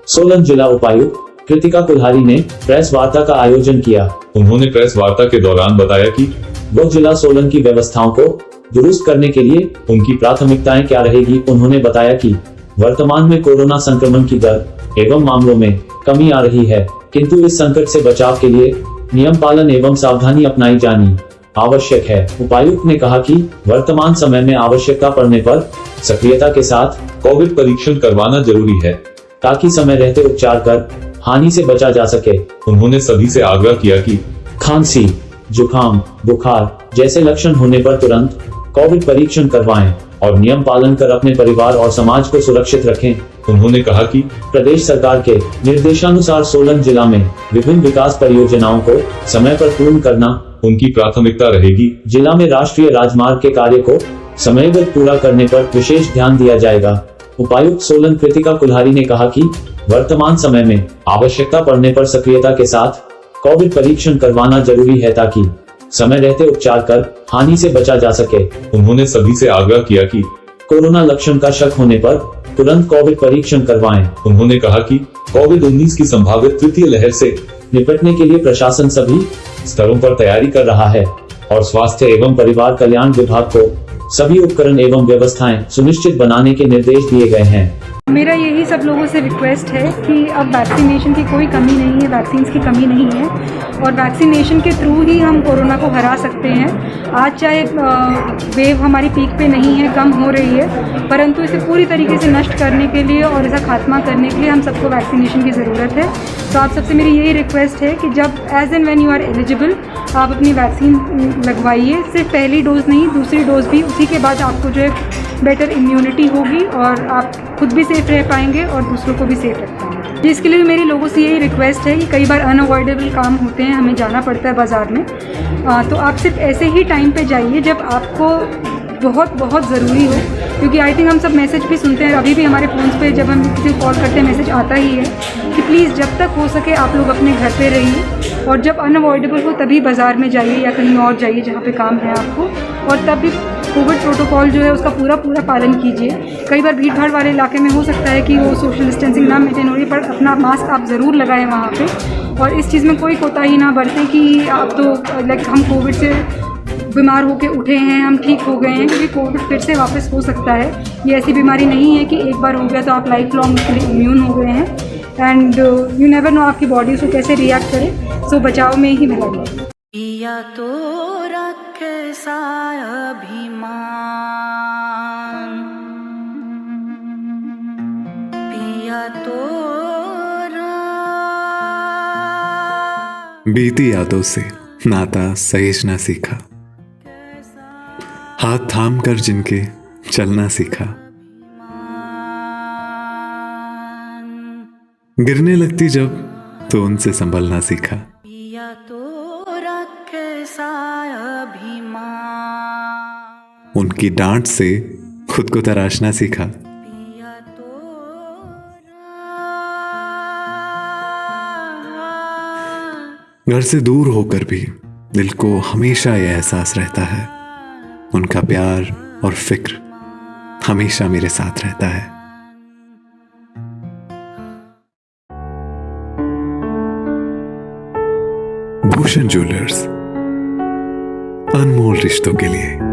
सोलन जिला उपायुक्त कृतिका कुल्हारी ने प्रेस वार्ता का आयोजन किया। उन्होंने प्रेस वार्ता के दौरान बताया कि वो जिला सोलन की व्यवस्थाओं को दुरुस्त करने के लिए उनकी प्राथमिकताएं क्या रहेगी। उन्होंने बताया कि वर्तमान में कोरोना संक्रमण की दर एवं मामलों में कमी आ रही है, किंतु इस संकट से बचाव के लिए नियम पालन एवं सावधानी अपनाई जानी आवश्यक है। उपायुक्त ने कहा कि वर्तमान समय में आवश्यकता पड़ने पर सक्रियता के साथ कोविड परीक्षण करवाना जरूरी है, ताकि समय रहते उपचार कर हानि से बचा जा सके। उन्होंने सभी से आग्रह किया कि खांसी, जुकाम, बुखार जैसे लक्षण होने पर तुरंत कोविड परीक्षण करवाएं और नियम पालन कर अपने परिवार और समाज को सुरक्षित रखें। उन्होंने कहा कि प्रदेश सरकार के निर्देशानुसार सोलन जिला में विभिन्न विकास परियोजनाओं को समय पर पूर्ण करना उनकी प्राथमिकता रहेगी। जिला में राष्ट्रीय राजमार्ग के कार्य को समयबद्ध पूरा करने पर विशेष ध्यान दिया जाएगा। उपायुक्त सोलन कृतिका कुल्हारी ने कहा कि वर्तमान समय में आवश्यकता पड़ने पर सक्रियता के साथ कोविड परीक्षण करवाना जरूरी है, ताकि समय रहते उपचार कर हानि से बचा जा सके। उन्होंने सभी से आग्रह किया कि कोरोना लक्षण का शक होने पर तुरंत कोविड परीक्षण करवाएं। उन्होंने कहा कि कोविड-19 की संभावित तृतीय लहर से निपटने के लिए प्रशासन सभी स्तरों पर तैयारी कर रहा है और स्वास्थ्य एवं परिवार कल्याण विभाग को सभी उपकरण एवं व्यवस्थाएं सुनिश्चित बनाने के निर्देश दिए गए हैं। मेरा यही सब लोगों से रिक्वेस्ट है कि अब वैक्सीनेशन की कोई कमी नहीं है, वैक्सीन की कमी नहीं है और वैक्सीनेशन के थ्रू ही हम कोरोना को हरा सकते हैं। आज चाहे वेव हमारी पीक पे नहीं है, कम हो रही है, परंतु इसे पूरी तरीके से नष्ट करने के लिए और इसका खात्मा करने के लिए हम सबको वैक्सीनेशन की ज़रूरत है। तो आप सबसे मेरी यही रिक्वेस्ट है कि जब age and when you are eligible आप अपनी वैक्सीन लगवाइए। सिर्फ पहली डोज नहीं, दूसरी डोज भी। उसी के बाद आपको जो है बेटर इम्यूनिटी होगी और आप खुद भी सेफ रह पाएंगे और दूसरों को भी सेफ रख पाएंगे। जिसके लिए मेरी लोगों से यही रिक्वेस्ट है कि कई बार अनअवॉइडेबल काम होते हैं, हमें जाना पड़ता है बाज़ार में, तो आप सिर्फ ऐसे ही टाइम पे जाइए जब आपको बहुत बहुत ज़रूरी हो, क्योंकि आई थिंक हम सब मैसेज भी सुनते हैं। अभी भी हमारे फ़ोन्स पे जब हम किसी को कॉल करते हैं मैसेज आता ही है कि प्लीज़ जब तक हो सके आप लोग अपने घर पे रहिए और जब अनअवॉइडेबल हो तभी बाज़ार में जाइए या कहीं और जाइए जहाँ पे काम है आपको, और तब भी कोविड प्रोटोकॉल जो है उसका पूरा पालन कीजिए। कई बार भीड़ भाड़ वाले इलाके में हो सकता है कि वो सोशल डिस्टेंसिंग ना मेंटेन हो रही, पर अपना मास्क आप ज़रूर लगाएं वहाँ पे और इस चीज़ में कोई कोताही ना बरतें कि आप तो लाइक हम कोविड से बीमार होके उठे हैं, हम ठीक हो गए हैं, क्योंकि कोविड फिर से वापस हो सकता है। ये ऐसी बीमारी नहीं है कि एक बार हो गया तो आप लाइफ लॉन्ग उसके लिए इम्यून हो गए हैं एंड यू नेवर नो आपकी बॉडी उसको कैसे रिएक्ट करे। सो बचाव में ही मिला गया। पिया तो रखे साय अभिमान, पिया तो बीती यादों से नाता सहेजना सीखा, हाथ थाम कर जिनके चलना सीखा, गिरने लगती जब तो उनसे संभलना सीखा। पिया तो रखे साय अभिमान, उनकी डांट से खुद को तराशना सीखा। पिया तो घर से दूर होकर भी दिल को हमेशा यह एहसास रहता है, उनका प्यार और फिक्र हमेशा मेरे साथ रहता है। भूषण ज्वेलर्स, अनमोल रिश्तों के लिए।